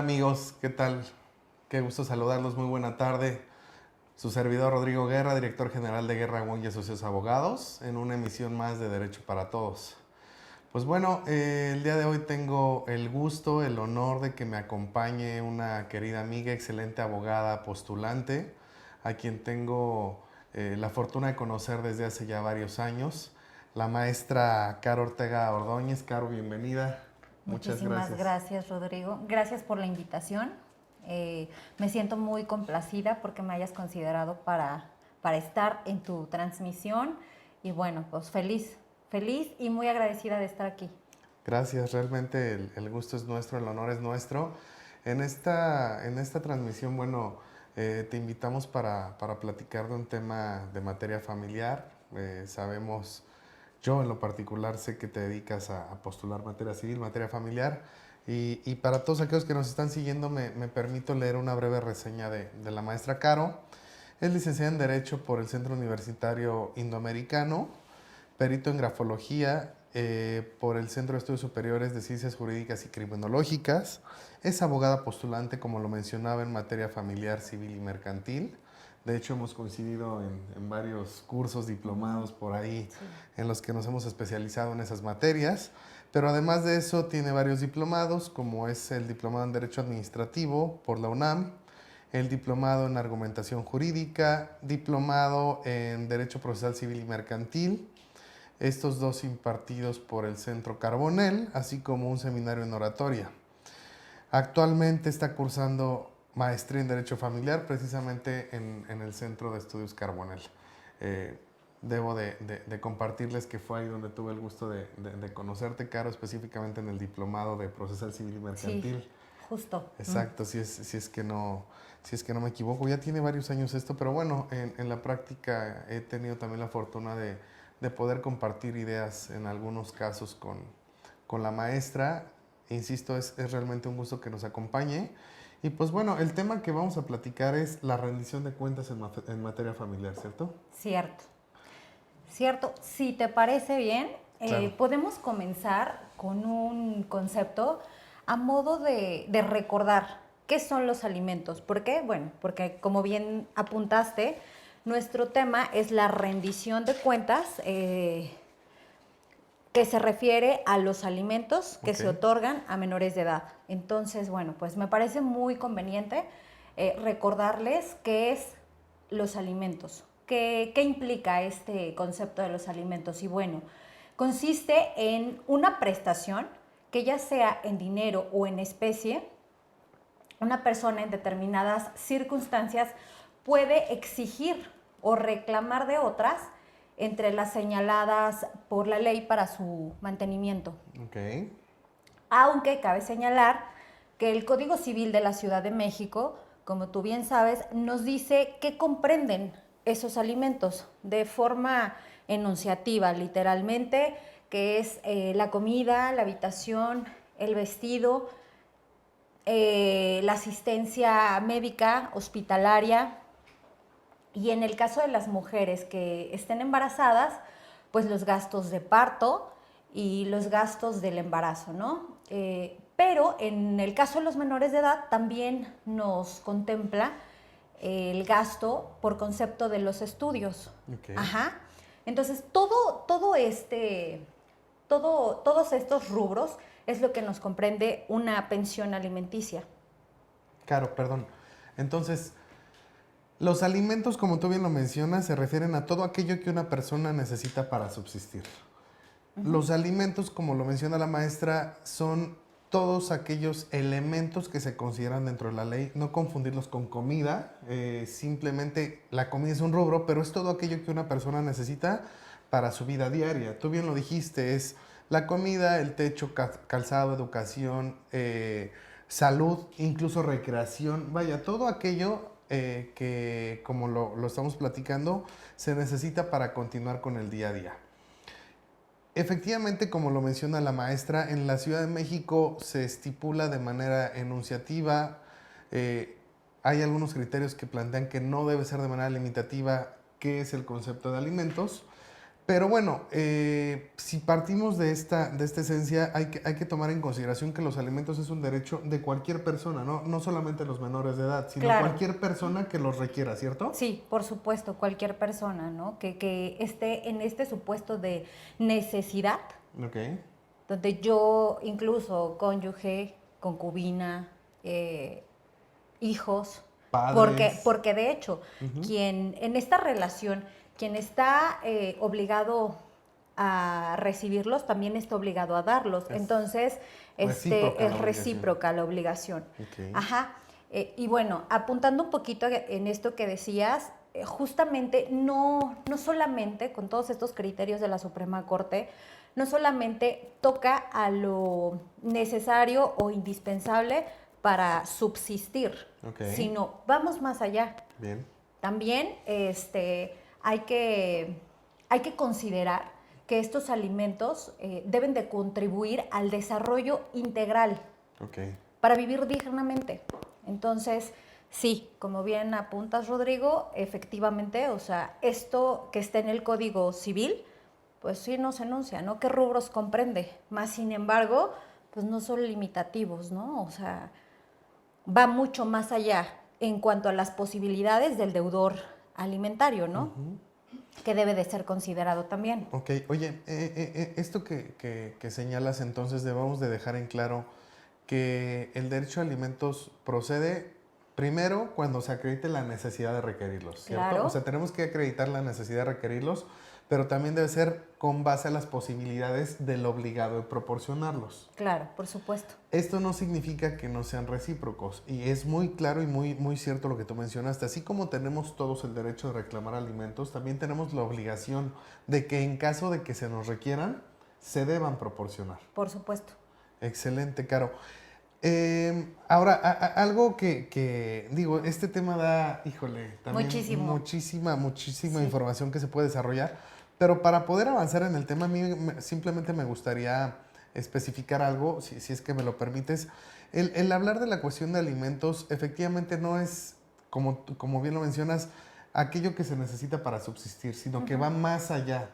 amigos? ¿Qué tal? Qué gusto saludarlos, muy buena tarde. Su servidor Rodrigo Guerra, director general de Guerra Wong y Asociados Abogados, en una emisión más de Derecho para Todos. Pues bueno, el día de hoy tengo el gusto, el honor de que me acompañe una querida amiga, excelente abogada postulante, a quien tengo la fortuna de conocer desde hace ya varios años, la maestra Caro Ortega Ordóñez. Caro, bienvenida. Muchas Muchísimas gracias. gracias, Rodrigo. Gracias por la invitación. Me siento muy complacida porque me hayas considerado para estar en tu transmisión. Y bueno, pues feliz y muy agradecida de estar aquí. Gracias, realmente el gusto es nuestro, el honor es nuestro. En esta transmisión, bueno, te invitamos para platicar de un tema de materia familiar. Sabemos, yo en lo particular sé que te dedicas a postular materia civil, materia familiar, y para todos aquellos que nos están siguiendo me permito leer una breve reseña de la maestra Caro. Es licenciada en Derecho por el Centro Universitario Indoamericano, perito en grafología por el Centro de Estudios Superiores de Ciencias Jurídicas y Criminológicas. Es abogada postulante, como lo mencionaba, en materia familiar, civil y mercantil. De hecho, hemos coincidido en varios cursos diplomados por ahí Sí. en los que nos hemos especializado en esas materias. Pero además de eso, tiene varios diplomados, como es el diplomado en Derecho Administrativo por la UNAM, el diplomado en Argumentación Jurídica, diplomado en Derecho Procesal Civil y Mercantil, estos dos impartidos por el Centro Carbonell, así como un seminario en oratoria. Actualmente está cursando maestría en Derecho Familiar, precisamente en el Centro de Estudios Carbonell. Eh, Debo de compartirles que fue ahí donde tuve el gusto de conocerte, Caro, específicamente en el diplomado de Procesal Civil y Sí, Mercantil. justo. Exacto, si es que no me equivoco. Ya tiene varios años esto, pero bueno, en la práctica he tenido también la fortuna de poder compartir ideas en algunos casos con la maestra. Insisto, es realmente un gusto que nos acompañe. Y pues bueno, el tema que vamos a platicar es la rendición de cuentas en materia familiar, ¿cierto? Cierto. Cierto. Si te parece bien, Claro. podemos comenzar con un concepto a modo de recordar qué son los alimentos. ¿Por qué? Bueno, porque como bien apuntaste, nuestro tema es la rendición de cuentas que se refiere a los alimentos que Ok. se otorgan a menores de edad. Entonces, bueno, pues me parece muy conveniente recordarles qué es los alimentos, qué implica este concepto de los alimentos. Y bueno, consiste en una prestación que ya sea en dinero o en especie, una persona en determinadas circunstancias puede exigir o reclamar de otras entre las señaladas por la ley para su mantenimiento. Ok. Aunque cabe señalar que el Código Civil de la Ciudad de México, como tú bien sabes, nos dice qué comprenden esos alimentos de forma enunciativa, literalmente, que es la comida, la habitación, el vestido, la asistencia médica, hospitalaria, y en el caso de las mujeres que estén embarazadas, pues los gastos de parto y los gastos del embarazo, ¿no? Pero en el caso de los menores de edad también nos contempla el gasto por concepto de los estudios. Ok. Ajá. Entonces, todos estos rubros es lo que nos comprende una pensión alimenticia. Caro, perdón. Entonces, los alimentos, como tú bien lo mencionas, se refieren a todo aquello que una persona necesita para subsistir. Los alimentos, como lo menciona la maestra, son todos aquellos elementos que se consideran dentro de la ley, no confundirlos con comida, simplemente la comida es un rubro, pero es todo aquello que una persona necesita para su vida diaria. Tú bien lo dijiste, es la comida, el techo, calzado, educación, salud, incluso recreación, vaya, todo aquello que, como lo estamos platicando, se necesita para continuar con el día a día. Efectivamente, como lo menciona la maestra, en la Ciudad de México se estipula de manera enunciativa, eh, hay algunos criterios que plantean que no debe ser de manera limitativa qué es el concepto de alimentos, Pero bueno, si partimos de esta esencia, hay que tomar en consideración que los alimentos es un derecho de cualquier persona, ¿no? No solamente los menores de edad, sino Claro. cualquier persona que los requiera, ¿cierto? Sí, por supuesto, cualquier persona, ¿no? Que esté en este supuesto de necesidad, Ok. donde yo incluso cónyuge, concubina, hijos, Padres. porque de hecho, quien en esta relación, quien está obligado a recibirlos, también está obligado a darlos. Entonces, recíproca la es obligación. recíproca la obligación. Ok. Ajá. Y bueno, apuntando un poquito en esto que decías, justamente no solamente con todos estos criterios de la Suprema Corte, no solamente toca a lo necesario o indispensable para subsistir, Ok. sino vamos más allá. Bien. También hay que considerar que estos alimentos deben de contribuir al desarrollo integral Ok. para vivir dignamente. Entonces, sí, como bien apuntas, Rodrigo, efectivamente, o sea, esto que está en el Código Civil, pues sí nos enuncia, ¿no? ¿Qué rubros comprende? Más sin embargo, pues no son limitativos, ¿no? O sea, va mucho más allá en cuanto a las posibilidades del deudor alimentario, ¿no? Que debe de ser considerado también. Ok, oye, esto que señalas entonces debemos de dejar en claro que el derecho a alimentos procede primero cuando se acredite la necesidad de requerirlos, ¿cierto? Claro. O sea, tenemos que acreditar la necesidad de requerirlos, pero también debe ser con base a las posibilidades del obligado de proporcionarlos. Claro, por supuesto. Esto no significa que no sean recíprocos y es muy claro y muy cierto lo que tú mencionaste. Así como tenemos todos el derecho de reclamar alimentos, también tenemos la obligación de que en caso de que se nos requieran, se deban proporcionar. Por supuesto. Excelente, Caro. Ahora, algo que digo, este tema da, híjole, también Muchísimo. muchísima Sí. información que se puede desarrollar, pero para poder avanzar en el tema, a mí simplemente me gustaría especificar algo, si es que me lo permites. El hablar de la cuestión de alimentos, efectivamente no es, como bien lo mencionas, aquello que se necesita para subsistir, sino que va más allá.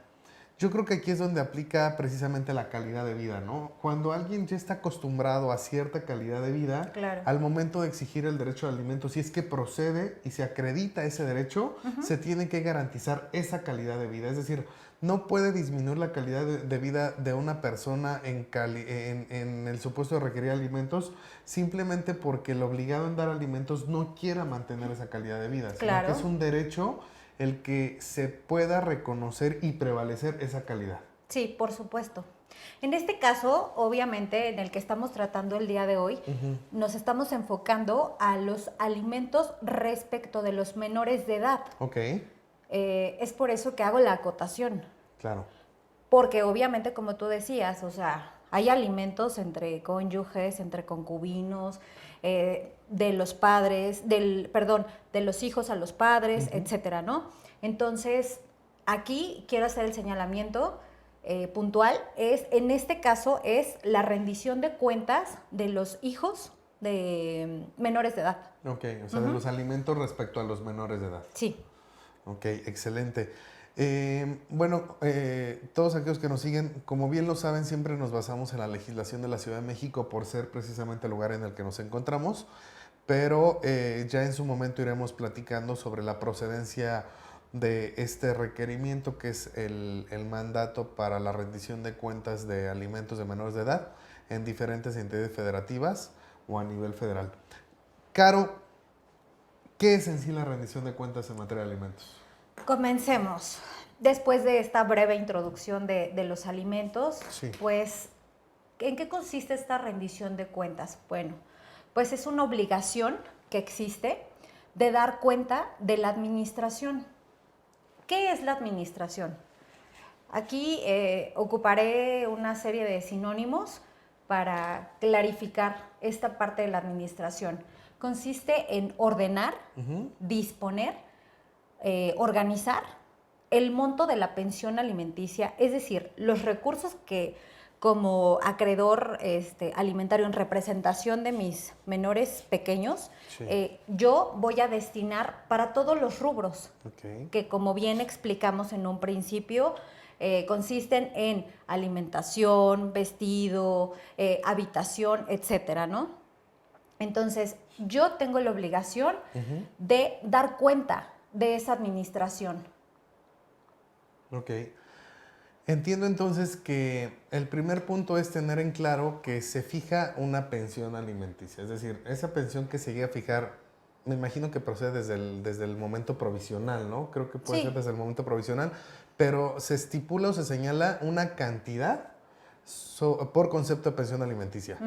Yo creo que aquí es donde aplica precisamente la calidad de vida, ¿no? Cuando alguien ya está acostumbrado a cierta calidad de vida, Claro. al momento de exigir el derecho al alimento, si es que procede y se acredita ese derecho, se tiene que garantizar esa calidad de vida. Es decir, no puede disminuir la calidad de vida de una persona en el supuesto de requerir alimentos simplemente porque el obligado en dar alimentos no quiera mantener esa calidad de vida, Claro. sino que es un derecho el que se pueda reconocer y prevalecer esa calidad. Sí, por supuesto. En este caso, obviamente, en el que estamos tratando el día de hoy, nos estamos enfocando a los alimentos respecto de los menores de edad. Ok, Es por eso que hago la acotación. claro. Porque obviamente, como tú decías, o sea, hay alimentos entre cónyuges, entre concubinos, de los padres, de los hijos a los padres, etcétera, ¿no? Entonces, aquí quiero hacer el señalamiento puntual, en este caso es la rendición de cuentas de los hijos de menores de edad. Ok, o sea, de los alimentos respecto a los menores de edad. Sí. Ok, excelente. Bueno, todos aquellos que nos siguen, como bien lo saben, siempre nos basamos en la legislación de la Ciudad de México por ser precisamente el lugar en el que nos encontramos, pero ya en su momento iremos platicando sobre la procedencia de este requerimiento que es el mandato para la rendición de cuentas de alimentos de menores de edad en diferentes entidades federativas o a nivel federal. Caro, ¿qué es en sí la rendición de cuentas en materia de alimentos? Comencemos. Después de esta breve introducción de los alimentos, Sí. pues, ¿en qué consiste esta rendición de cuentas? Bueno, pues es una obligación que existe de dar cuenta de la administración. ¿Qué es la administración? Aquí ocuparé una serie de sinónimos para clarificar esta parte de la administración. Consiste en ordenar, disponer, organizar el monto de la pensión alimenticia, es decir, los recursos que como acreedor alimentario en representación de mis menores pequeños, Sí. yo voy a destinar para todos los rubros, Ok. que como bien explicamos en un principio, consisten en alimentación, vestido, habitación, etcétera, ¿no? Entonces, yo tengo la obligación de dar cuenta de esa administración. Ok. Entiendo entonces que el primer punto es tener en claro que se fija una pensión alimenticia. Es decir, esa pensión que se llega a fijar, me imagino que procede desde el momento provisional, ¿no? Creo que puede ser desde el momento provisional, pero se estipula o se señala una cantidad por concepto de pensión alimenticia.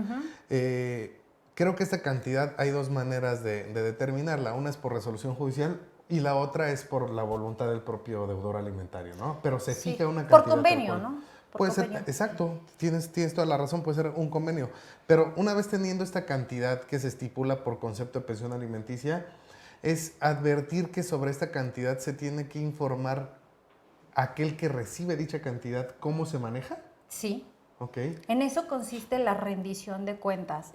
Creo que esta cantidad hay dos maneras de determinarla. Una es por resolución judicial y la otra es por la voluntad del propio deudor alimentario, ¿no? Pero se fija una cantidad. Por convenio, ¿no? Puede ser, exacto, tienes toda la razón, puede ser un convenio. Pero una vez teniendo esta cantidad que se estipula por concepto de pensión alimenticia, es advertir que sobre esta cantidad se tiene que informar aquel que recibe dicha cantidad cómo se maneja. Sí. Ok. En eso consiste la rendición de cuentas.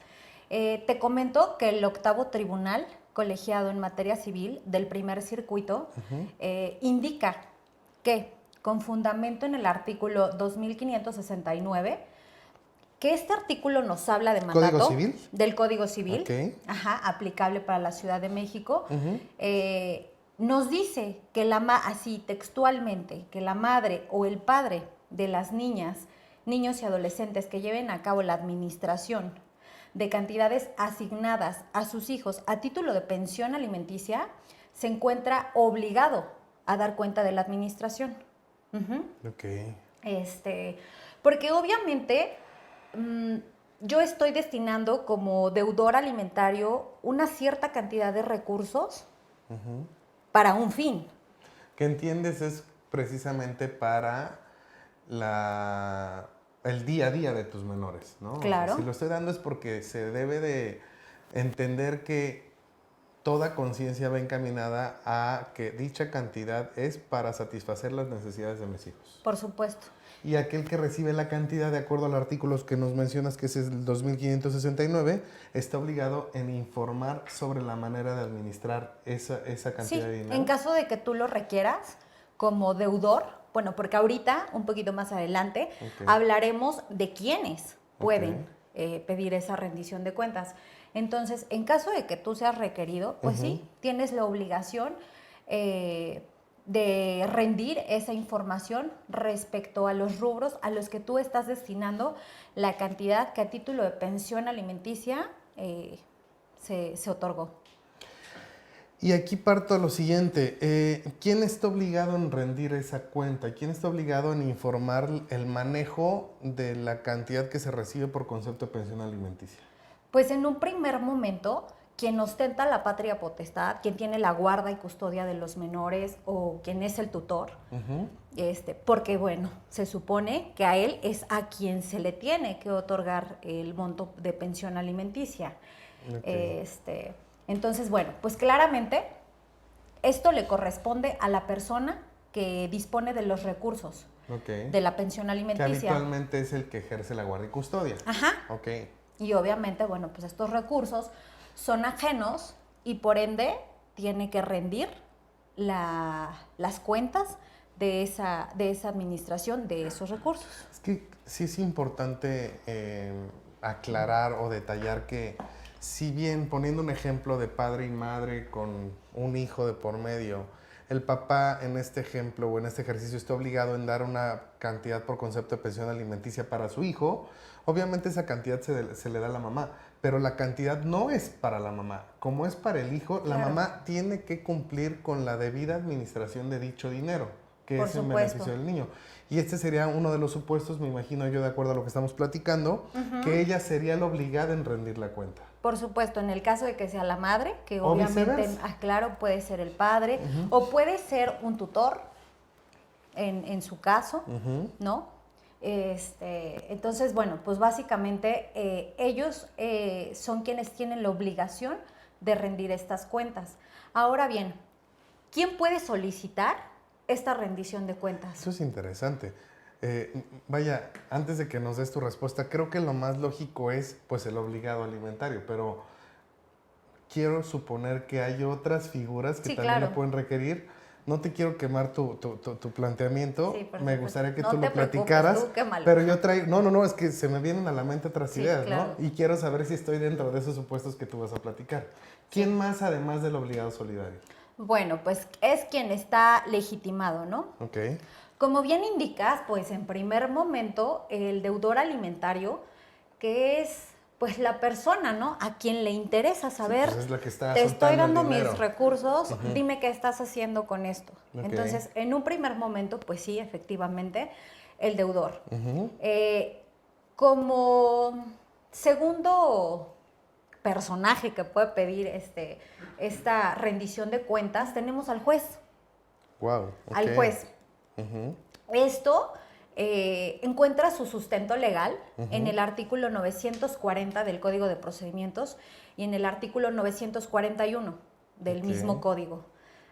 Te comento que el 8º Tribunal Colegiado en Materia Civil del Primer Circuito indica que, con fundamento en el artículo 2569, que este artículo nos habla de mandato. ¿Código civil? Del Código Civil, okay. Aplicable para la Ciudad de México, nos dice que así textualmente, que la madre o el padre de las niñas, niños y adolescentes que lleven a cabo la administración de cantidades asignadas a sus hijos a título de pensión alimenticia, se encuentra obligado a dar cuenta de la administración. Ok. Porque obviamente yo estoy destinando como deudor alimentario una cierta cantidad de recursos para un fin. ¿Qué entiendes? Es precisamente para el día a día de tus menores, ¿no? Claro. O sea, si lo estoy dando es porque se debe de entender que toda conciencia va encaminada a que dicha cantidad es para satisfacer las necesidades de mis hijos. Por supuesto. Y aquel que recibe la cantidad, de acuerdo a los artículos que nos mencionas, que es el 2569, está obligado en informar sobre la manera de administrar esa cantidad de dinero. En caso de que tú lo requieras como deudor, bueno, porque ahorita, un poquito más adelante, hablaremos de quiénes pueden pedir esa rendición de cuentas. Entonces, en caso de que tú seas requerido, pues sí, tienes la obligación de rendir esa información respecto a los rubros a los que tú estás destinando la cantidad que a título de pensión alimenticia se otorgó. Y aquí parto a lo siguiente, ¿quién está obligado en rendir esa cuenta? ¿Quién está obligado en informar el manejo de la cantidad que se recibe por concepto de pensión alimenticia? Pues en un primer momento, quien ostenta la patria potestad, quien tiene la guarda y custodia de los menores o quien es el tutor, porque bueno, se supone que a él es a quien se le tiene que otorgar el monto de pensión alimenticia. Entonces, bueno, pues claramente esto le corresponde a la persona que dispone de los recursos de la pensión alimenticia. Que habitualmente es el que ejerce la guardia y custodia. Y obviamente, bueno, pues estos recursos son ajenos y por ende tiene que rendir las cuentas de esa administración de esos recursos. Es que sí es importante aclarar o detallar que, si bien, poniendo un ejemplo de padre y madre con un hijo de por medio, el papá en este ejemplo o en este ejercicio está obligado en dar una cantidad por concepto de pensión alimenticia para su hijo, obviamente esa cantidad se le da a la mamá, pero la cantidad no es para la mamá. Como es para el hijo, la mamá tiene que cumplir con la debida administración de dicho dinero, que es en beneficio del niño. Y este sería uno de los supuestos, me imagino yo, de acuerdo a lo que estamos platicando, que ella sería la obligada en rendir la cuenta. Por supuesto, en el caso de que sea la madre, que obviamente, claro, puede ser el padre, o puede ser un tutor, en su caso, ¿no? Entonces, bueno, pues básicamente ellos son quienes tienen la obligación de rendir estas cuentas. Ahora bien, ¿quién puede solicitar esta rendición de cuentas? Eso es interesante. Vaya, antes de que nos des tu respuesta, creo que lo más lógico es pues el obligado alimentario, pero quiero suponer que hay otras figuras que también lo pueden requerir. no te quiero quemar tu planteamiento, Sí, por me supuesto. gustaría que No tú te lo preocupes, platicaras, tú quémalo. pero yo traigo, no, es que se me vienen a la mente otras Sí, ideas, claro. ¿no? Y quiero saber si estoy dentro de esos supuestos que tú vas a platicar. ¿Quién Sí. más además del obligado solidario? Bueno, pues es quien está legitimado, ¿no? Ok, Como bien indicas, pues en primer momento el deudor alimentario, que es pues la persona, ¿no? A quien le interesa sí, saber, pues es la que está te estoy soltando el dando mis dinero. recursos, dime qué estás haciendo con esto. Ok. Entonces, en un primer momento, pues sí, efectivamente, el deudor. Ujú. Como segundo personaje que puede pedir esta rendición de cuentas, tenemos al juez. Wow, ok. Al juez. Ujú. Esto encuentra su sustento legal en Ujú. el artículo 940 del Código de Procedimientos y en el artículo 941 del mismo Ok. código.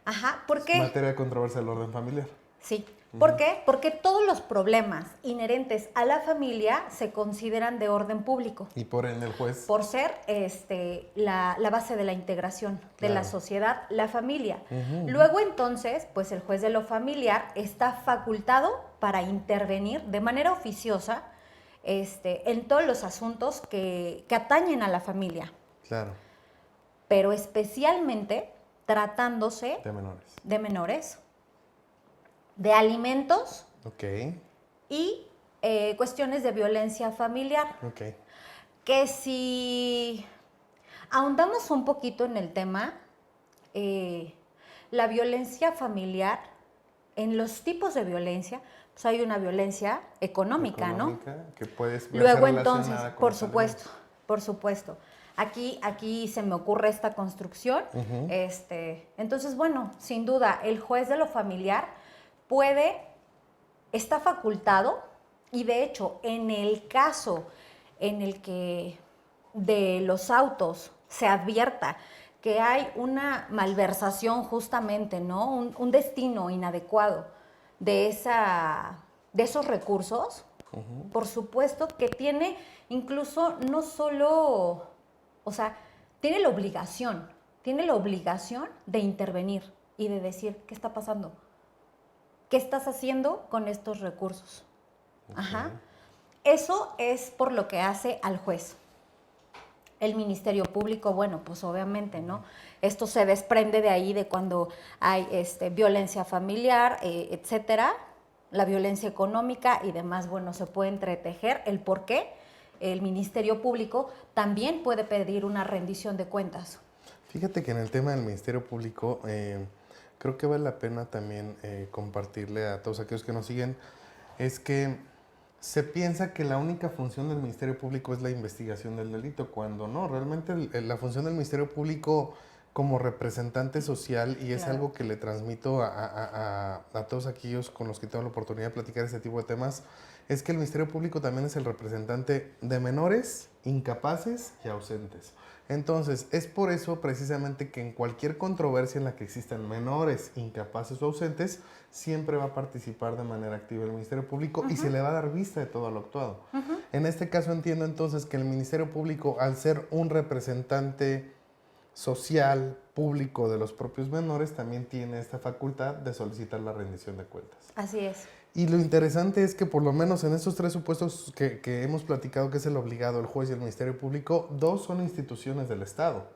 Ajá, ¿por Es qué? materia de controversia del orden familiar. Sí. ¿Por qué? Porque todos los problemas inherentes a la familia se consideran de orden público Y por ende el juez, por ser la base de la integración de la claro. sociedad, la familia. Ujú, ujú. Luego entonces, pues el juez de lo familiar está facultado para intervenir de manera oficiosa en todos los asuntos que atañen a la familia, Claro, pero especialmente tratándose de menores. de menores, de alimentos Ok, y cuestiones de violencia familiar. ok. Que si ahondamos un poquito en el tema, eh, la violencia familiar, en los tipos de violencia, pues hay una violencia económica, ¿no? Económica, que puedes verse Luego entonces, relacionada con por los supuesto, alimentos. por supuesto. Aquí se me ocurre esta construcción. Ujú. Entonces, bueno, sin duda, el juez de lo familiar puede, está facultado y de hecho, en el caso en el que de los autos se advierta que hay una malversación justamente, ¿no? Un destino inadecuado de, de esos recursos, por supuesto que tiene incluso no solo, o sea, tiene la obligación de intervenir y de decir, ¿qué está pasando? ¿Qué estás haciendo con estos recursos? Ajá. Eso es por lo que hace al juez. El Ministerio Público, bueno, pues obviamente, ¿no? Esto se desprende de ahí, de cuando hay violencia familiar, etcétera, la violencia económica y demás, bueno, se puede entretejer el por qué el Ministerio Público también puede pedir una rendición de cuentas. Fíjate que en el tema del Ministerio Público, creo que vale la pena también compartirle a todos aquellos que nos siguen, es que se piensa que la única función del Ministerio Público es la investigación del delito, cuando no, realmente la función del Ministerio Público como representante social, y es Claro. algo que le transmito a todos aquellos con los que tengo la oportunidad de platicar este tipo de temas, es que el Ministerio Público también es el representante de menores, incapaces y ausentes. Entonces, es por eso precisamente que en cualquier controversia en la que existan menores, incapaces o ausentes, siempre va a participar de manera activa el Ministerio Público y se le va a dar vista de todo lo actuado. En este caso entiendo entonces que el Ministerio Público, al ser un representante social, público de los propios menores, también tiene esta facultad de solicitar la rendición de cuentas. Así es. Y lo interesante es que por lo menos en estos tres supuestos que hemos platicado, que es el obligado, el juez y el Ministerio Público, dos son instituciones del Estado.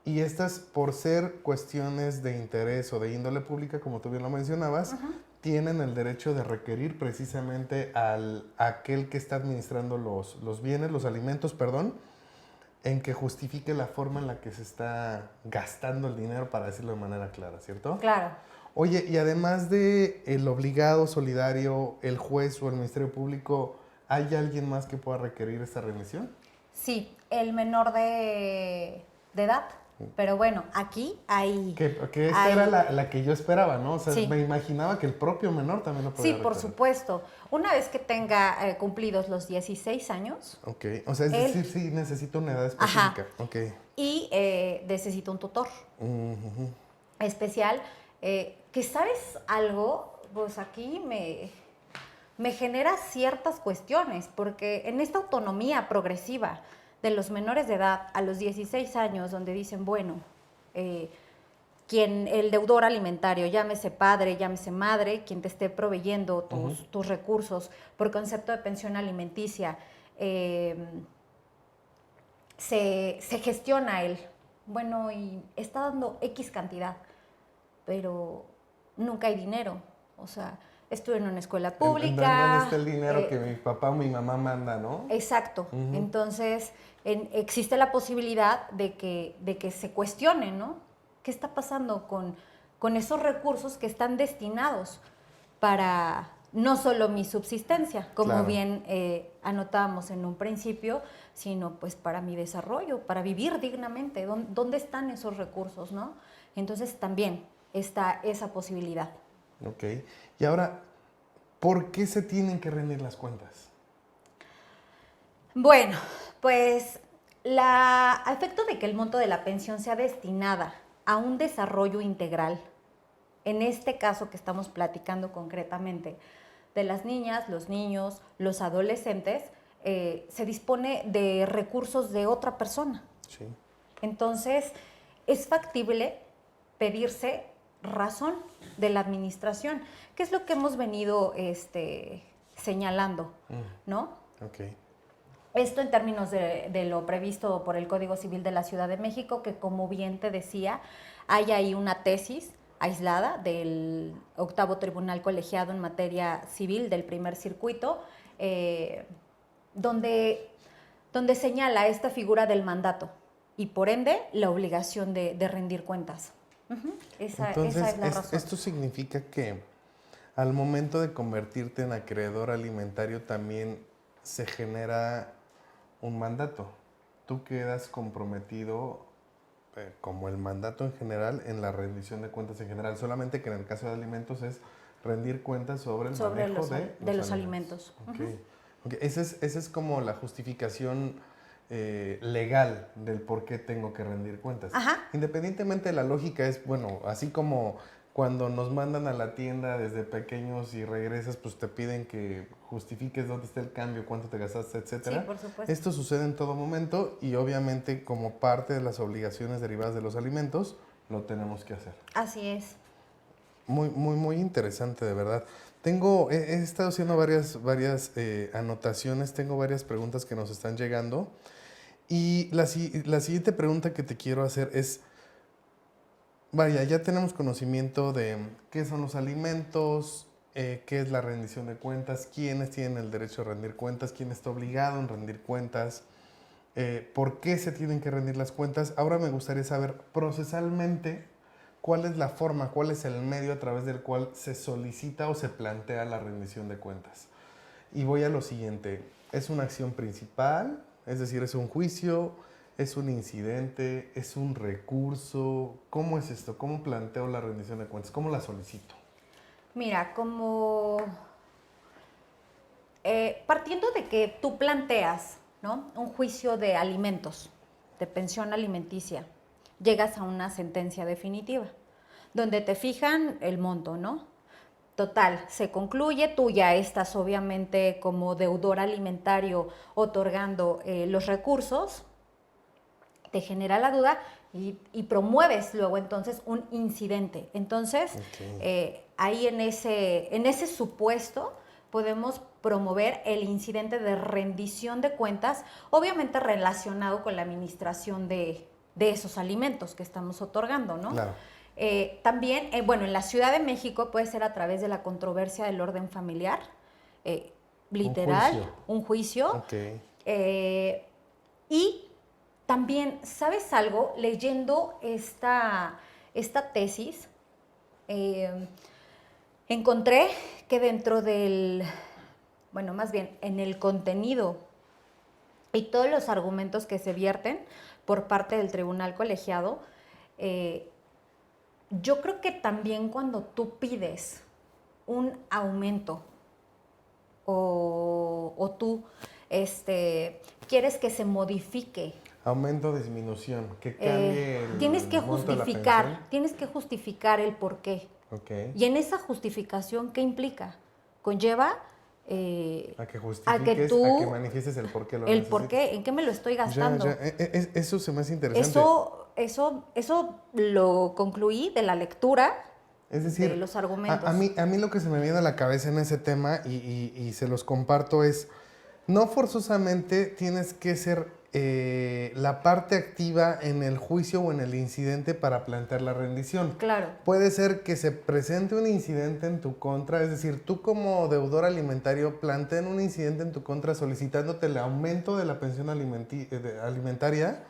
Y estas, por ser cuestiones de interés o de índole pública, como tú bien lo mencionabas, tienen el derecho de requerir precisamente a aquel que está administrando los bienes, los alimentos, perdón, en que justifique la forma en la que se está gastando el dinero, para decirlo de manera clara, ¿cierto? Claro. Oye, y además de el obligado solidario, el juez o el Ministerio Público, ¿hay alguien más que pueda requerir esta remisión? Sí, el menor de edad. Pero bueno, aquí hay... Que esta era la que yo esperaba, ¿no? O sea, Sí. me imaginaba que el propio menor también lo podía Sí, por requerir. supuesto. Una vez que tenga cumplidos los 16 años Ok, o sea, es Él- decir, sí necesita una edad Ajá. específica. Ok. y necesita un tutor Ujú. especial, que sabes algo, pues aquí me genera ciertas cuestiones, porque en esta autonomía progresiva de los menores de edad a los 16 años, donde dicen, bueno, el deudor alimentario, llámese padre, llámese madre, quien te esté proveyendo tus recursos por concepto de pensión alimenticia, se gestiona él. Bueno, y está dando X cantidad, pero nunca hay dinero. O sea, estuve en una escuela pública. ¿Dónde está el dinero que mi papá o mi mamá manda, no? Exacto. Entonces, existe la posibilidad de que se cuestione, ¿no? ¿Qué está pasando con esos recursos que están destinados para no solo mi subsistencia, como Claro. bien anotábamos en un principio, sino pues para mi desarrollo, para vivir dignamente? ¿Dónde están esos recursos, no? Entonces también está esa posibilidad. Ok. Y ahora, ¿por qué se tienen que rendir las cuentas? Bueno, pues a efecto de que el monto de la pensión sea destinada a un desarrollo integral, en este caso que estamos platicando concretamente de las niñas, los niños, los adolescentes, se dispone de recursos de otra persona. Sí. Entonces, es factible pedirse razón de la administración, que es lo que hemos venido señalando, ¿no? Ok. Esto en términos de lo previsto por el Código Civil de la Ciudad de México, que como bien te decía, hay ahí una tesis aislada del octavo tribunal colegiado en materia civil del primer circuito, donde señala esta figura del mandato y por ende la obligación de rendir cuentas. Entonces, esa es la razón. esto significa que al momento de convertirte en acreedor alimentario también se genera un mandato. Tú quedas comprometido, como el mandato en general, en la rendición de cuentas en general. Solamente que en el caso de alimentos es rendir cuentas sobre el manejo de los alimentos. Okay. Okay. Esa es como la justificación legal del por qué tengo que rendir cuentas. Ajá. Independientemente de la lógica, es bueno, así como cuando nos mandan a la tienda desde pequeños y regresas, pues te piden que justifiques dónde está el cambio, cuánto te gastaste, etcétera. Sí, por supuesto. Esto sucede en todo momento y obviamente como parte de las obligaciones derivadas de los alimentos, lo tenemos que hacer. Así es. Muy interesante, de verdad. He estado haciendo varias anotaciones, tengo varias preguntas que nos están llegando. Y la siguiente pregunta que te quiero hacer es, vaya, ya tenemos conocimiento de qué son los alimentos, qué es la rendición de cuentas, quiénes tienen el derecho a rendir cuentas, quién está obligado en rendir cuentas, por qué se tienen que rendir las cuentas. Ahora me gustaría saber procesalmente cuál es la forma, cuál es el medio a través del cual se solicita o se plantea la rendición de cuentas. Y voy a lo siguiente, ¿es una acción principal? Es decir, ¿es un juicio? ¿Es un incidente? ¿Es un recurso? ¿Cómo es esto? ¿Cómo planteo la rendición de cuentas? ¿Cómo la solicito? Mira, partiendo de que tú planteas, ¿no?, un juicio de alimentos, de pensión alimenticia, llegas a una sentencia definitiva, donde te fijan el monto, ¿no? Total, se concluye, tú ya estás obviamente como deudor alimentario otorgando los recursos, te genera la duda y promueves luego entonces un incidente. Entonces, ahí en ese supuesto podemos promover el incidente de rendición de cuentas, obviamente relacionado con la administración de esos alimentos que estamos otorgando, ¿no? Claro. También, bueno, en la Ciudad de México puede ser a través de la controversia del orden familiar, literal, un juicio. Okay. Y también, ¿sabes algo? Leyendo esta tesis, encontré que dentro bueno, más bien en el contenido y todos los argumentos que se vierten por parte del tribunal colegiado, yo creo que también cuando tú pides un aumento o tú quieres que se modifique. Aumento o disminución, que cambie el tienes que monto de la justificar, pensión. tienes que justificar el por qué. Okay. Y en esa justificación, ¿qué implica? Conlleva a que justifiques, tú, a que manifiestes el por qué lo necesitas. ¿En qué me lo estoy gastando? Eso se me hace interesante. Eso eso lo concluí de la lectura Es decir, de los argumentos. a mí lo que se me viene a la cabeza en ese tema y se los comparto es, no forzosamente tienes que ser la parte activa en el juicio o en el incidente para plantear la rendición. Claro. Puede ser que se presente un incidente en tu contra, es decir, tú como deudor alimentario planteen un incidente en tu contra solicitándote el aumento de la pensión alimentaria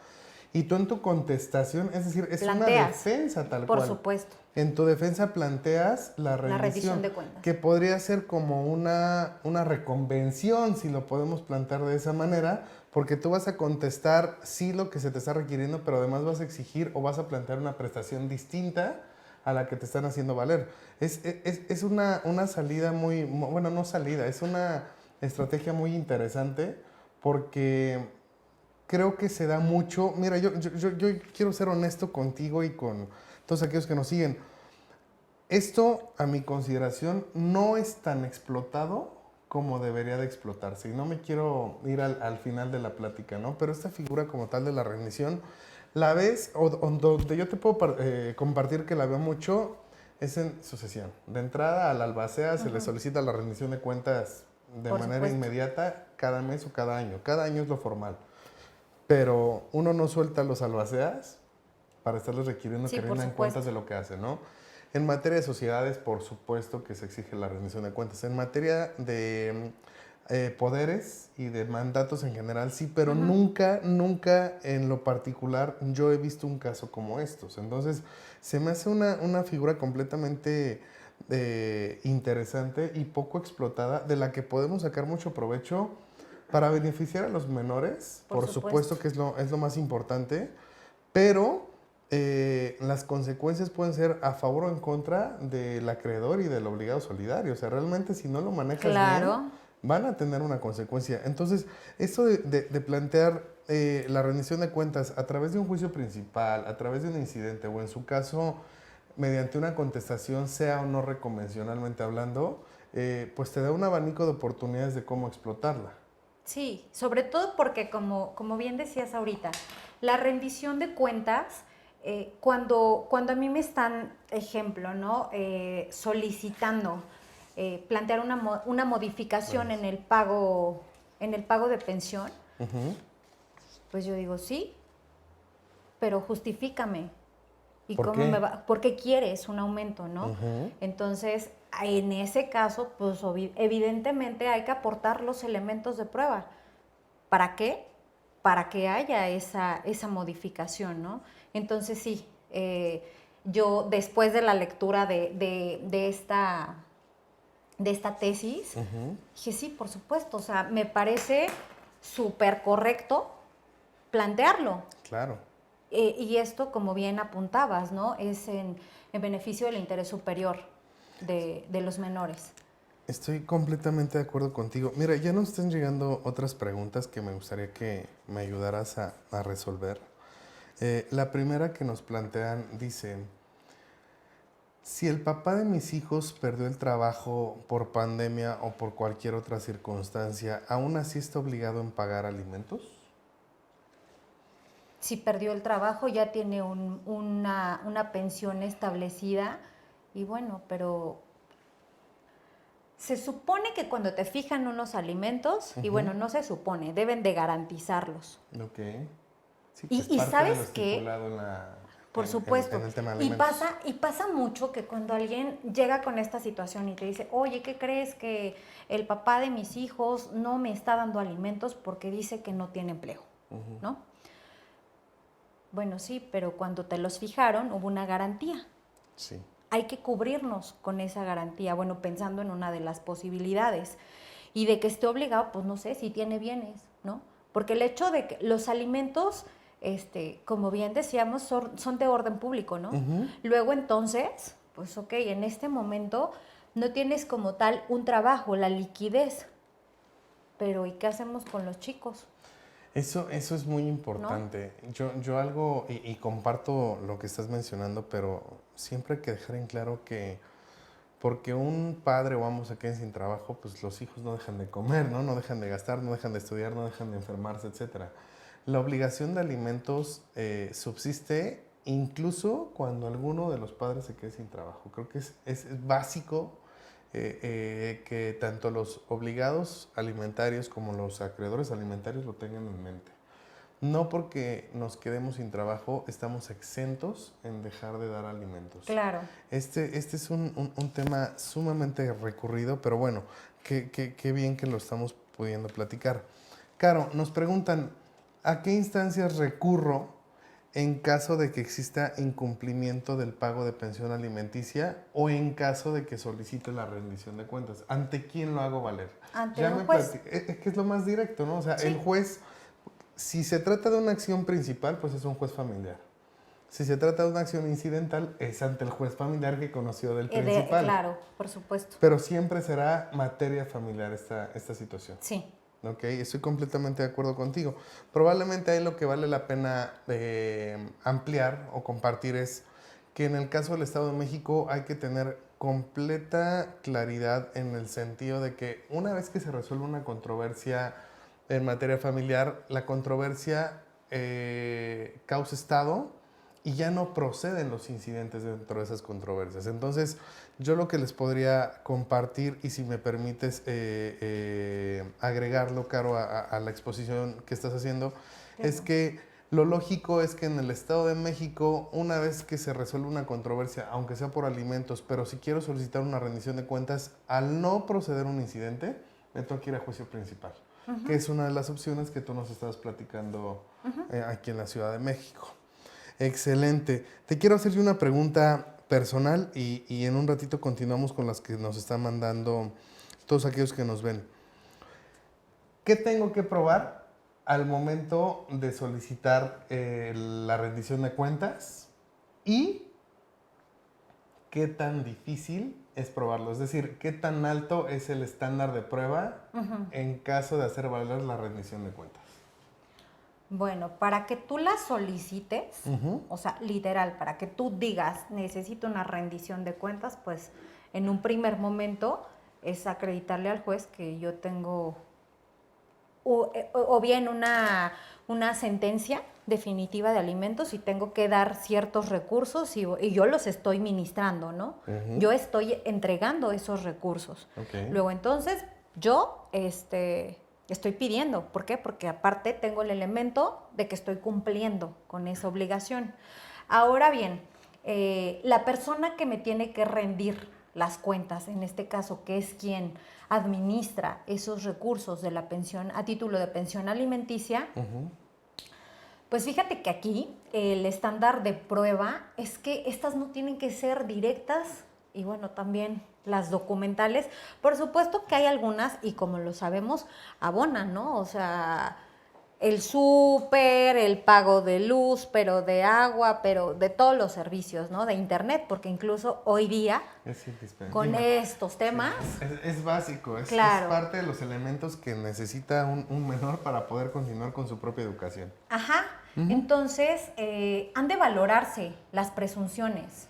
y tú en tu contestación, es decir, es una defensa tal cual. Por supuesto. En tu defensa planteas la rendición de cuentas. que podría ser como una reconvención, si lo podemos plantear de esa manera, porque tú vas a contestar sí lo que se te está requiriendo, pero además vas a exigir o vas a plantear una prestación distinta a la que te están haciendo valer. Es una salida bueno, no salida, es una estrategia muy interesante porque creo que se da mucho. Mira, yo quiero ser honesto contigo y con todos aquellos que nos siguen. Esto, a mi consideración, no es tan explotado como debería de explotarse. Y no me quiero ir al final de la plática, ¿no? Pero esta figura como tal de la rendición, la ves, o donde yo te puedo compartir que la veo mucho, es en sucesión. De entrada al albacea se le solicita la rendición de cuentas de manera inmediata cada mes o cada año. Cada año es lo formal. Pero uno no suelta a los albaceas para estarles requiriendo que rindan cuentas de lo que hacen, ¿no? En materia de sociedades, por supuesto que se exige la rendición de cuentas. En materia de poderes y de mandatos en general, sí, pero nunca en lo particular yo he visto un caso como estos. Entonces, se me hace una figura completamente interesante y poco explotada, de la que podemos sacar mucho provecho para beneficiar a los menores, por supuesto que es lo más importante, pero las consecuencias pueden ser a favor o en contra del acreedor y del obligado solidario. O sea, realmente si no lo manejas bien, van a tener una consecuencia. Entonces, esto de plantear la rendición de cuentas a través de un juicio principal, a través de un incidente o en su caso, mediante una contestación, sea o no reconvencionalmente hablando, pues te da un abanico de oportunidades de cómo explotarla. Sí, sobre todo porque como bien decías ahorita, la rendición de cuentas, cuando a mí me están, ejemplo, ¿no? Solicitando plantear una modificación en el pago de pensión, pues yo digo, sí, pero justifícame. ¿Y ¿Por cómo qué? ¿Por qué quieres un aumento, no? Entonces, en ese caso, pues evidentemente hay que aportar los elementos de prueba. ¿Para qué? Para que haya esa modificación, ¿no? Entonces, sí, yo después de la lectura de esta tesis, dije, sí, por supuesto, o sea, me parece súper correcto plantearlo. Claro. Y esto, como bien apuntabas, ¿no? Es en beneficio del interés superior de los menores. Estoy completamente de acuerdo contigo. Mira, ya nos están llegando otras preguntas que me gustaría que me ayudaras a resolver. La primera que nos plantean dice, si el papá de mis hijos perdió el trabajo por pandemia o por cualquier otra circunstancia, ¿aún así está obligado en pagar alimentos? Si perdió el trabajo, ya tiene una pensión establecida y bueno, pero se supone que cuando te fijan unos alimentos, y bueno, no se supone, deben de garantizarlos. Ok. Sí, y ¿sabes qué? Por En supuesto. el tema de alimentos. Y pasa mucho que cuando alguien llega con esta situación y te dice, oye, ¿qué crees? Que el papá de mis hijos no me está dando alimentos porque dice que no tiene empleo, ¿no? Bueno, sí, pero cuando te los fijaron hubo una garantía. Sí. Hay que cubrirnos con esa garantía, bueno, pensando en una de las posibilidades. Y de que esté obligado, pues no sé, si tiene bienes, ¿no? Porque el hecho de que los alimentos, como bien decíamos, son de orden público, ¿no? Luego entonces, pues ok, en este momento no tienes como tal un trabajo, la liquidez. Pero ¿y qué hacemos con los chicos? Eso es muy importante. ¿No? Yo algo, y comparto lo que estás mencionando, pero siempre hay que dejar en claro que porque un padre o ambos se queden sin trabajo, pues los hijos no dejan de comer, ¿no? No dejan de gastar, no dejan de estudiar, no dejan de enfermarse, etc. la obligación de alimentos subsiste incluso cuando alguno de los padres se quede sin trabajo. Creo que es básico que tanto los obligados alimentarios como los acreedores alimentarios lo tengan en mente. No porque nos quedemos sin trabajo estamos exentos en dejar de dar alimentos. Claro. Este es un tema sumamente recurrido, pero bueno, qué bien que lo estamos pudiendo platicar. Caro, nos preguntan, ¿a qué instancias recurro en caso de que exista incumplimiento del pago de pensión alimenticia o en caso de que solicite la rendición de cuentas? ¿Ante quién lo hago valer? Ante un juez. Es que es lo más directo, ¿no? O sea, Sí. el juez, si se trata de una acción principal, pues es un juez familiar. Si se trata de una acción incidental, es ante el juez familiar que conoció del principal. Claro, por supuesto. Pero siempre será materia familiar esta situación. Sí. Ok, estoy completamente de acuerdo contigo. Probablemente ahí lo que vale la pena ampliar o compartir es que en el caso del Estado de México hay que tener completa claridad en el sentido de que una vez que se resuelve una controversia en materia familiar, la controversia causa estado y ya no proceden los incidentes dentro de esas controversias. Entonces, yo lo que les podría compartir, y si me permites agregarlo, Caro, a la exposición que estás haciendo, Claro. es que lo lógico es que en el Estado de México, una vez que se resuelve una controversia, aunque sea por alimentos, pero si quiero solicitar una rendición de cuentas, al no proceder un incidente, me tengo que ir a juicio principal, que es una de las opciones que tú nos estabas platicando aquí en la Ciudad de México. Excelente. Te quiero hacer una pregunta personal y en un ratito continuamos con las que nos están mandando todos aquellos que nos ven. ¿Qué tengo que probar al momento de solicitar la rendición de cuentas? ¿Y qué tan difícil es probarlo? Es decir, ¿qué tan alto es el estándar de prueba en caso de hacer valer la rendición de cuentas? Bueno, para que tú la solicites, o sea, literal, para que tú digas, necesito una rendición de cuentas, pues en un primer momento es acreditarle al juez que yo tengo o bien una sentencia definitiva de alimentos y tengo que dar ciertos recursos y yo los estoy ministrando, ¿no? Yo estoy entregando esos recursos. Okay. Luego, entonces, yo estoy pidiendo. ¿Por qué? Porque aparte tengo el elemento de que estoy cumpliendo con esa obligación. Ahora bien, la persona que me tiene que rendir las cuentas, en este caso, que es quien administra esos recursos de la pensión a título de pensión alimenticia, pues fíjate que aquí el estándar de prueba es que estas no tienen que ser directas y bueno, también las documentales. Por supuesto que hay algunas y como lo sabemos, abonan, ¿no? O sea, el súper, el pago de luz, pero de agua, pero de todos los servicios, ¿no? De internet, porque incluso hoy día, con estos temas... Sí, es básico, claro. Es parte de los elementos que necesita un menor para poder continuar con su propia educación. Ajá, entonces han de valorarse las presunciones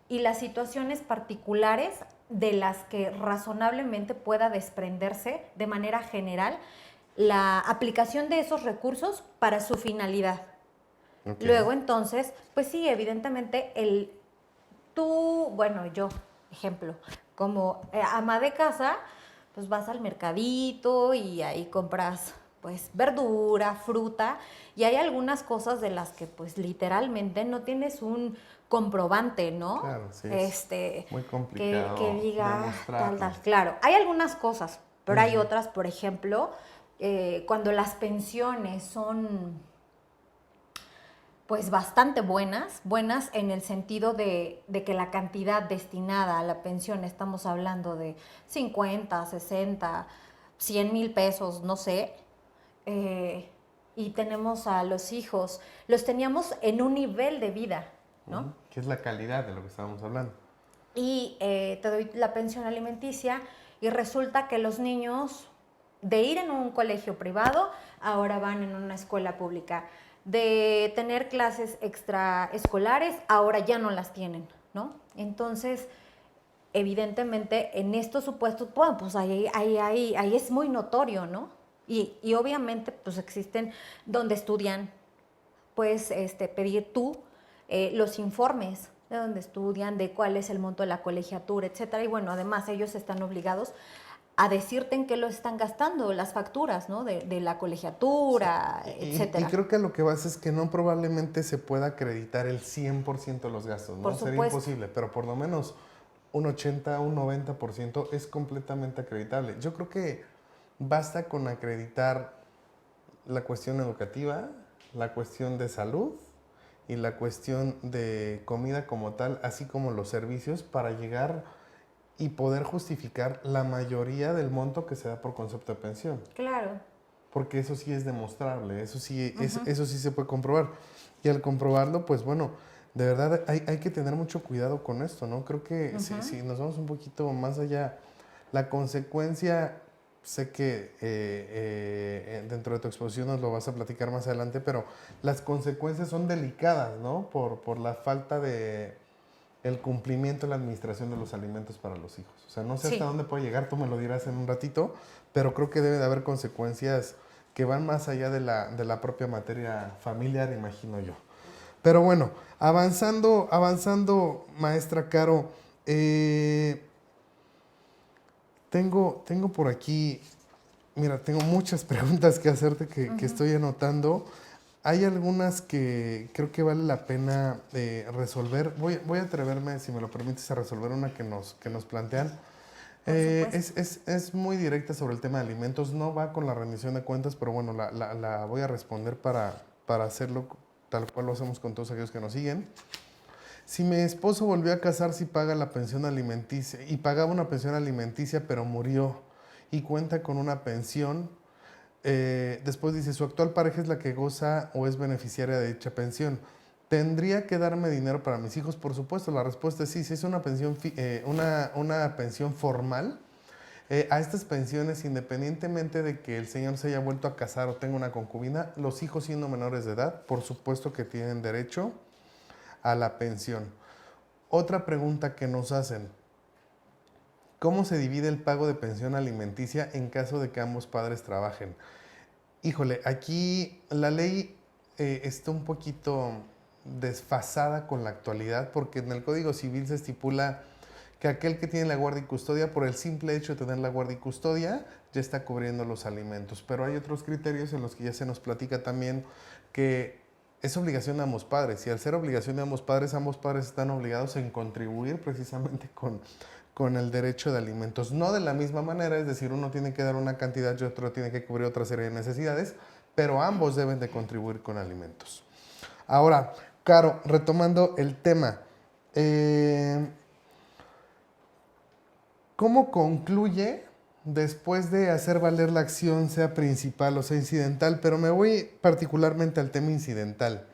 y las situaciones particulares de las que razonablemente pueda desprenderse de manera general la aplicación de esos recursos para su finalidad. Okay. Luego, entonces, pues sí, evidentemente, yo, ejemplo, como ama de casa, pues vas al mercadito y ahí compras, pues, verdura, fruta, y hay algunas cosas de las que, pues, literalmente no tienes un comprobante, ¿no? Claro, sí. Muy complicado que diga tal. Claro, hay algunas cosas, pero hay otras, por ejemplo... cuando las pensiones son pues bastante buenas en el sentido de que la cantidad destinada a la pensión, estamos hablando de 50, 60, 100 mil pesos, no sé, y tenemos a los hijos, los teníamos en un nivel de vida, ¿no? Que es la calidad de lo que estábamos hablando. Y te doy la pensión alimenticia y resulta que los niños... de ir en un colegio privado, ahora van en una escuela pública. De tener clases extraescolares, ahora ya no las tienen, ¿no? Entonces, evidentemente, en estos supuestos, bueno, pues ahí es muy notorio, ¿no? Y obviamente pues existen donde estudian, puedes pedir tú los informes de dónde estudian, de cuál es el monto de la colegiatura, etcétera. Y bueno, además ellos están obligados a decirte en qué lo están gastando, las facturas, ¿no? De la colegiatura, Sí. Y etcétera. creo que a lo que vas es que no probablemente se pueda acreditar el 100% de los gastos, ¿no? Por Sería supuesto. imposible, pero por lo menos un 80, un 90% es completamente acreditable. Yo creo que basta con acreditar la cuestión educativa, la cuestión de salud y la cuestión de comida como tal, así como los servicios, para llegar y poder justificar la mayoría del monto que se da por concepto de pensión. Claro. Porque eso sí es demostrable, eso sí, Ujú. eso sí se puede comprobar. Y al comprobarlo, pues bueno, de verdad hay que tener mucho cuidado con esto, ¿no? Creo que si nos vamos un poquito más allá, la consecuencia, sé que dentro de tu exposición nos lo vas a platicar más adelante, pero las consecuencias son delicadas, ¿no? Por la falta de el cumplimiento de la administración de los alimentos para los hijos. O sea, no sé hasta Sí. dónde puede llegar, tú me lo dirás en un ratito, pero creo que debe de haber consecuencias que van más allá de la propia materia familiar, imagino yo. Pero bueno, avanzando, maestra Caro, tengo por aquí, mira, tengo muchas preguntas que hacerte que estoy anotando. Hay algunas que creo que vale la pena resolver. Voy a atreverme, si me lo permites, a resolver una que nos plantean. Por supuesto. Es muy directa sobre el tema de alimentos. No va con la rendición de cuentas, pero bueno, la voy a responder para hacerlo tal cual lo hacemos con todos aquellos que nos siguen. Si mi esposo volvió a casarse y paga la pensión alimenticia, y pagaba una pensión alimenticia, pero murió y cuenta con una pensión, después dice, su actual pareja es la que goza o es beneficiaria de dicha pensión. ¿Tendría que darme dinero para mis hijos? Por supuesto, la respuesta es sí. Si es una pensión, una pensión formal, a estas pensiones, independientemente de que el señor se haya vuelto a casar o tenga una concubina, los hijos siendo menores de edad, por supuesto que tienen derecho a la pensión. Otra pregunta que nos hacen, ¿cómo se divide el pago de pensión alimenticia en caso de que ambos padres trabajen? Híjole, aquí la ley está un poquito desfasada con la actualidad porque en el Código Civil se estipula que aquel que tiene la guardia y custodia, por el simple hecho de tener la guardia y custodia, ya está cubriendo los alimentos. Pero hay otros criterios en los que ya se nos platica también que es obligación de ambos padres. Y al ser obligación de ambos padres están obligados en contribuir precisamente con el derecho de alimentos. No de la misma manera, es decir, uno tiene que dar una cantidad y otro tiene que cubrir otra serie de necesidades, pero ambos deben de contribuir con alimentos. Ahora, Caro, retomando el tema, ¿cómo concluye después de hacer valer la acción, sea principal o sea incidental? Pero me voy particularmente al tema incidental.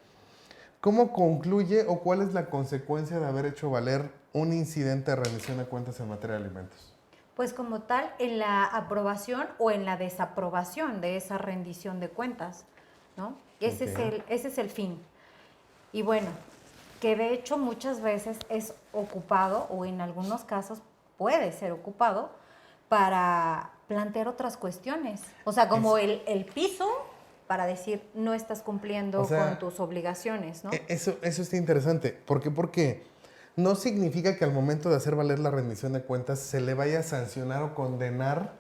¿Cómo concluye o cuál es la consecuencia de haber hecho valer un incidente de rendición de cuentas en materia de alimentos? Pues como tal, en la aprobación o en la desaprobación de esa rendición de cuentas, ¿no? Ok. Ese es el fin. Y bueno, que de hecho muchas veces es ocupado o en algunos casos puede ser ocupado para plantear otras cuestiones. O sea, como Es, el piso para decir no estás o cumpliendo con sea, tus obligaciones, ¿no? eso está interesante. ¿Por qué? Porque no significa que al momento de hacer valer la rendición de cuentas se le vaya a sancionar o condenar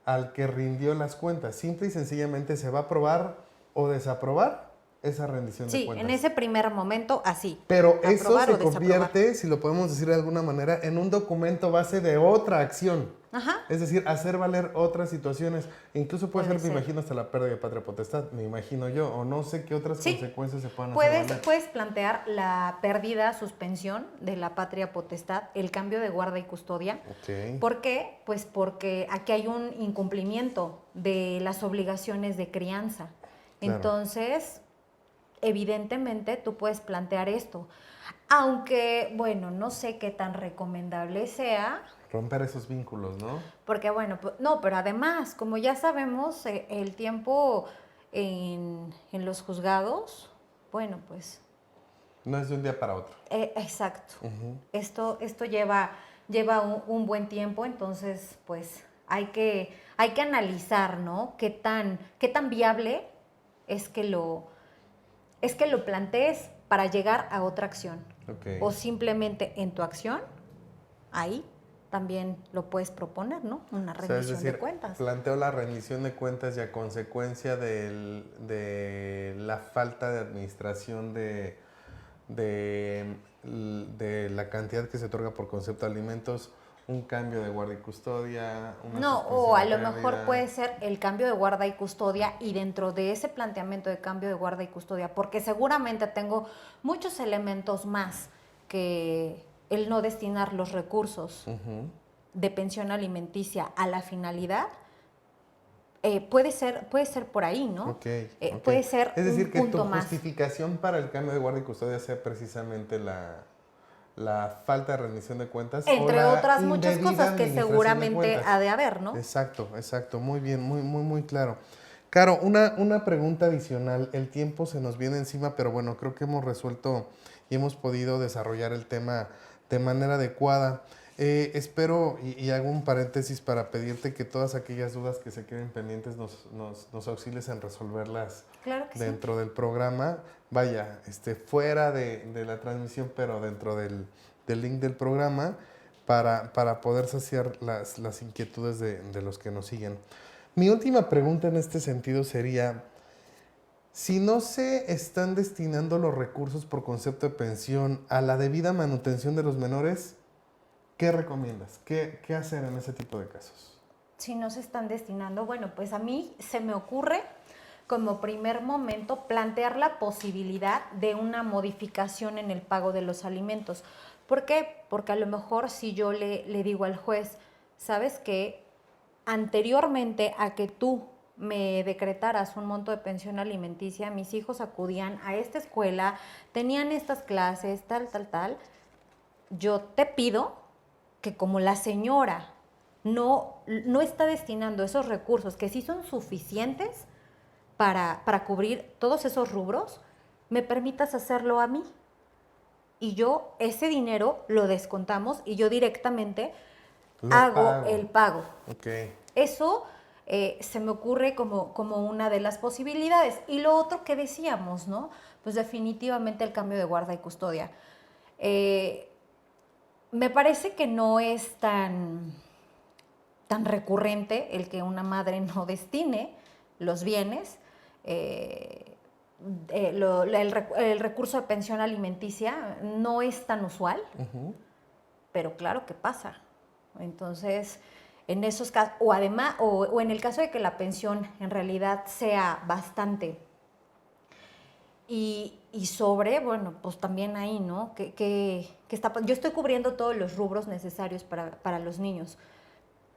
al que rindió las cuentas. Simple y sencillamente se va a aprobar o desaprobar esa rendición de Sí, en cuentas. ese primer momento así, Pero eso aprobar o se desaprobar. convierte, si lo podemos decir de alguna manera, en un documento base de otra acción. Ajá, Es decir, hacer valer otras situaciones. Incluso puede puede ser, me ser. imagino, hasta la pérdida de patria potestad, me imagino yo, o no sé qué otras Sí, consecuencias se puedan hacer valer. puedes plantear la pérdida, suspensión de la patria potestad, el cambio de guarda y custodia. Ok, ¿Por qué? Pues porque aquí hay un incumplimiento de las obligaciones de crianza. claro. Entonces, evidentemente tú puedes plantear esto. Aunque, bueno, no sé qué tan recomendable sea, Romper esos vínculos, ¿no? porque bueno, no, pero además, como ya sabemos, el tiempo en los juzgados, bueno, pues No es de un día para otro. exacto. Ujú. Esto lleva un buen tiempo, entonces, pues hay que analizar, ¿no? Qué tan viable es que lo plantees para llegar a otra acción. Ok. O simplemente en tu acción, ahí también lo puedes proponer, ¿no? Una O sea, es rendición de decir, cuentas. planteo la rendición de cuentas y a consecuencia de la falta de administración de, de la cantidad que se otorga por concepto de alimentos, un cambio de guardia y custodia, una No, o suspensión a de lo mejor pérdida. puede ser el cambio de guarda y custodia y dentro de ese planteamiento de cambio de guarda y custodia, porque seguramente tengo muchos elementos más que el no destinar los recursos de pensión alimenticia a la finalidad, puede ser por ahí, ¿no? Ok, ok. Puede ser Es un decir, que tu punto más. justificación para el cambio de guardia y custodia sea precisamente la falta de rendición de cuentas o Entre la otras muchas indebida cosas que administración de seguramente cuentas. ha de haber, ¿no? Exacto, exacto. Muy bien, muy claro. Caro, una pregunta adicional. El tiempo se nos viene encima, pero bueno, creo que hemos resuelto y hemos podido desarrollar el tema de manera adecuada. Espero y hago un paréntesis para pedirte que todas aquellas dudas que se queden pendientes nos auxilies en resolverlas Claro que sí. dentro del programa. Vaya, fuera de la transmisión, pero dentro del link del programa para poder saciar las inquietudes de los que nos siguen. Mi última pregunta en este sentido sería, si no se están destinando los recursos por concepto de pensión a la debida manutención de los menores, ¿qué recomiendas? ¿Qué hacer en ese tipo de casos? Si no se están destinando, bueno, pues a mí se me ocurre como primer momento plantear la posibilidad de una modificación en el pago de los alimentos. ¿Por qué? Porque a lo mejor si yo le digo al juez, sabes que anteriormente a que tú me decretaras un monto de pensión alimenticia, mis hijos acudían a esta escuela, tenían estas clases, tal, yo te pido que como la señora no está destinando esos recursos que sí son suficientes para cubrir todos esos rubros, me permitas hacerlo a mí. Y yo ese dinero lo descontamos y yo directamente Lo hago pago. el pago. Ok. Eso se me ocurre como una de las posibilidades. Y lo otro que decíamos, ¿no? Pues definitivamente el cambio de guarda y custodia. Me parece que no es tan recurrente el que una madre no destine los bienes. El recurso de pensión alimenticia no es tan usual, pero claro que pasa. Entonces, en esos casos, o además, o en el caso de que la pensión en realidad sea bastante y sobre, bueno, pues también ahí, ¿no? Yo estoy cubriendo todos los rubros necesarios para los niños,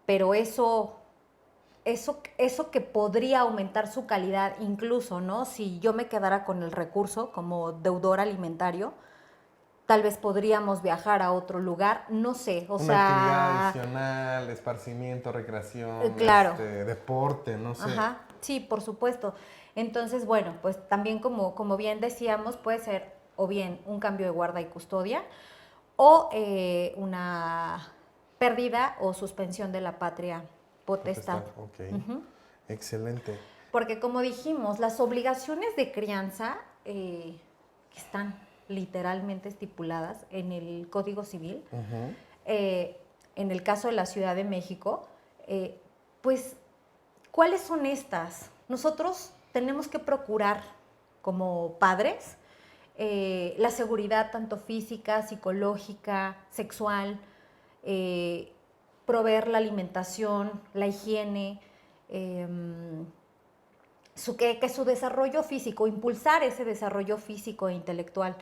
pero eso que podría aumentar su calidad incluso, ¿no? Si yo me quedara con el recurso como deudor alimentario, tal vez podríamos viajar a otro lugar, no sé, o Una actividad sea, adicional, esparcimiento, recreación, claro, deporte, no sé. ajá, sí, por supuesto. Entonces, bueno, pues también como bien decíamos, puede ser o bien un cambio de guarda y custodia o una pérdida o suspensión de la patria potestad. Potestad, ok. Excelente. Porque como dijimos, las obligaciones de crianza están literalmente estipuladas en el Código Civil. Eh, en el caso de la Ciudad de México, pues, ¿cuáles son estas? Nosotros tenemos que procurar como padres la seguridad tanto física, psicológica, sexual, proveer la alimentación, la higiene, que su desarrollo físico, impulsar ese desarrollo físico e intelectual.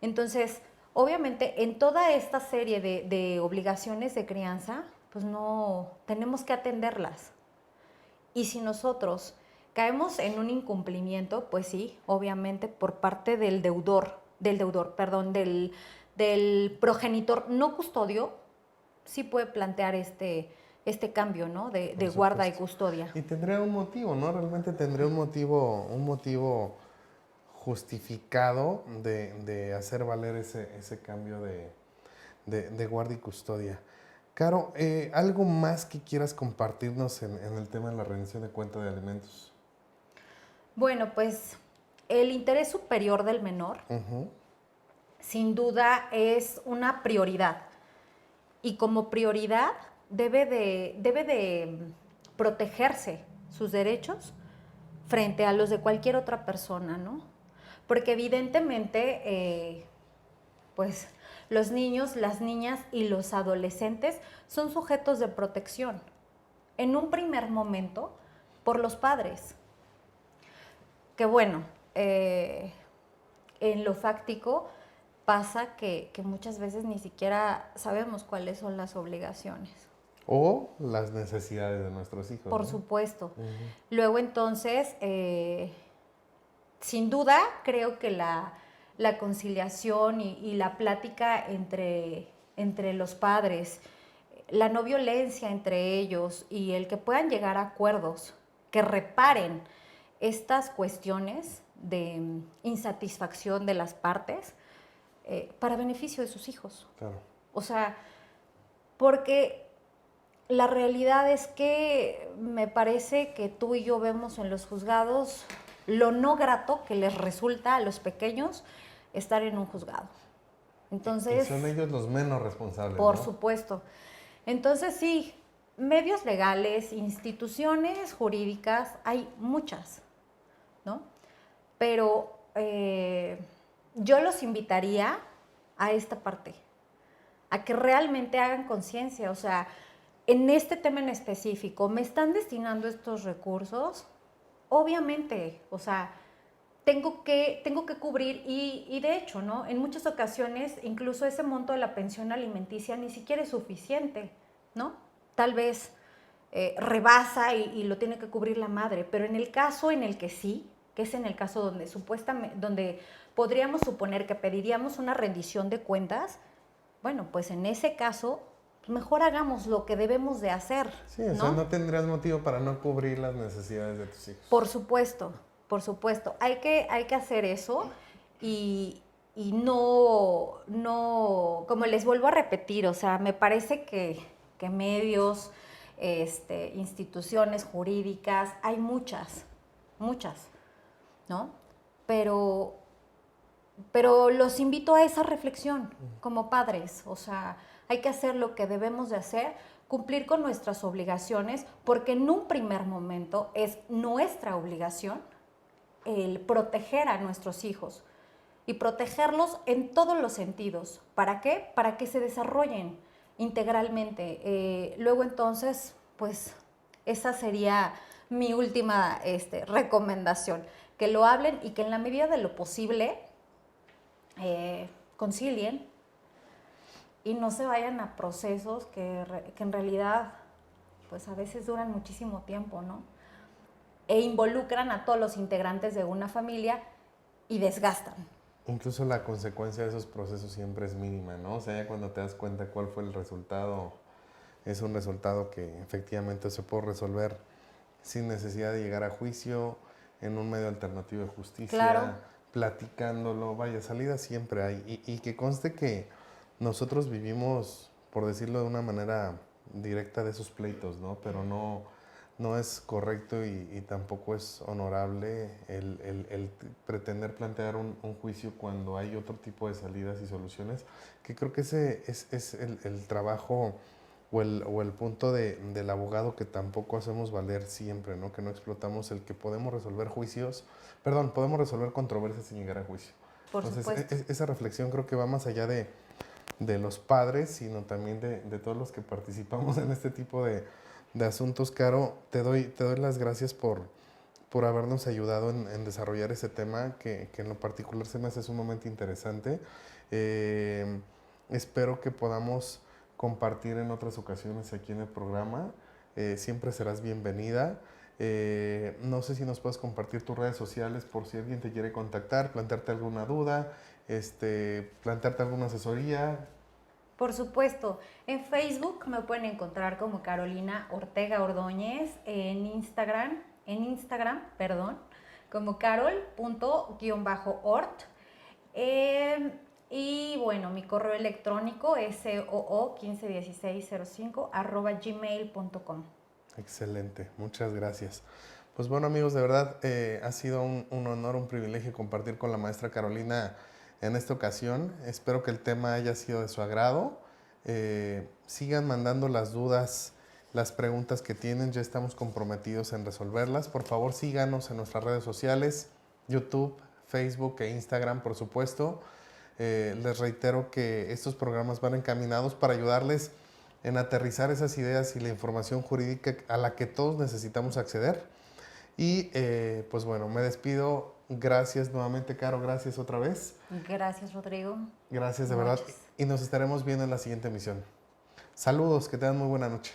Entonces, obviamente, en toda esta serie de obligaciones de crianza, pues no, tenemos que atenderlas. Y si nosotros caemos en un incumplimiento, pues sí, obviamente, por parte del progenitor no custodio, sí puede plantear este cambio, ¿no? Por De guarda y supuesto. custodia. Y tendría un motivo, ¿no? Realmente tendría un motivo justificado de hacer valer ese cambio de guardia y custodia. Caro, ¿algo más que quieras compartirnos en el tema de la rendición de cuenta de alimentos? Bueno, pues el interés superior del menor, Ujú. sin duda, es una prioridad. Y como prioridad debe de protegerse sus derechos frente a los de cualquier otra persona, ¿no? Porque evidentemente, pues los niños, las niñas y los adolescentes son sujetos de protección. En un primer momento, por los padres. Que bueno, en lo fáctico pasa que muchas veces ni siquiera sabemos cuáles son las obligaciones. O las necesidades de nuestros hijos, Por ¿no? supuesto. Ujú. Luego entonces, sin duda, creo que la conciliación y la plática entre los padres, la no violencia entre ellos y el que puedan llegar a acuerdos que reparen estas cuestiones de insatisfacción de las partes para beneficio de sus hijos. Claro. O sea, porque la realidad es que me parece que tú y yo vemos en los juzgados lo no grato que les resulta a los pequeños estar en un juzgado. Y Entonces, son ellos los menos responsables, por ¿no? supuesto. Entonces sí, medios legales, instituciones jurídicas, hay muchas, ¿no? Pero yo los invitaría a esta parte, a que realmente hagan conciencia, o sea, en este tema en específico, ¿me están destinando estos recursos? Obviamente, o sea, tengo que cubrir y de hecho, ¿no? En muchas ocasiones, incluso ese monto de la pensión alimenticia ni siquiera es suficiente, ¿no? Tal vez rebasa y lo tiene que cubrir la madre, pero en el caso en el que sí, que es en el caso donde supuestamente, donde podríamos suponer que pediríamos una rendición de cuentas, bueno, pues en ese caso, mejor hagamos lo que debemos de hacer, Sí, o sea, ¿no? no tendrías motivo para no cubrir las necesidades de tus hijos. Por supuesto, por supuesto. Hay que hacer eso y no, como les vuelvo a repetir, o sea, me parece que medios, instituciones jurídicas, hay muchas, ¿no? Pero, pero los invito a esa reflexión como padres, o sea, hay que hacer lo que debemos de hacer, cumplir con nuestras obligaciones, porque en un primer momento es nuestra obligación el proteger a nuestros hijos y protegerlos en todos los sentidos. ¿Para qué? Para que se desarrollen integralmente. Luego entonces, pues esa sería mi última recomendación, que lo hablen y que en la medida de lo posible concilien y no se vayan a procesos que en realidad pues a veces duran muchísimo tiempo, ¿no? E involucran a todos los integrantes de una familia y desgastan. Incluso la consecuencia de esos procesos siempre es mínima, ¿no? O sea, ya cuando te das cuenta cuál fue el resultado, es un resultado que efectivamente se puede resolver sin necesidad de llegar a juicio, en un medio alternativo de justicia, Claro. platicándolo, vaya, salida siempre hay. Y que conste que nosotros vivimos, por decirlo de una manera directa, de esos pleitos, ¿no? Pero no es correcto y tampoco es honorable el pretender plantear un juicio cuando hay otro tipo de salidas y soluciones, que creo que ese es el trabajo o el punto del abogado que tampoco hacemos valer siempre, ¿no? Que no explotamos el que podemos resolver podemos resolver controversias sin llegar a juicio. Por Entonces, supuesto. esa reflexión creo que va más allá de los padres, sino también de todos los que participamos en este tipo de asuntos. Caro, te doy las gracias por habernos ayudado en desarrollar ese tema que en lo particular se me hace sumamente interesante. Espero que podamos compartir en otras ocasiones aquí en el programa. Siempre serás bienvenida. No sé si nos puedes compartir tus redes sociales por si alguien te quiere contactar, plantearte alguna duda, plantearte alguna asesoría. Por supuesto. En Facebook me pueden encontrar como Carolina Ortega Ordóñez, en Instagram, como carol.ort. Y bueno, mi correo electrónico es soo151605@gmail.com. Excelente, muchas gracias. Pues bueno amigos, de verdad ha sido un honor, un privilegio compartir con la maestra Carolina en esta ocasión. Espero que el tema haya sido de su agrado. Sigan mandando las dudas, las preguntas que tienen, ya estamos comprometidos en resolverlas. Por favor síganos en nuestras redes sociales, YouTube, Facebook e Instagram por supuesto. Les reitero que estos programas van encaminados para ayudarles en aterrizar esas ideas y la información jurídica a la que todos necesitamos acceder. Y pues bueno, me despido. Gracias nuevamente, Caro. Gracias otra vez. Gracias, Rodrigo. Gracias de verdad. Y nos estaremos viendo en la siguiente emisión. Saludos, que tengan muy buena noche.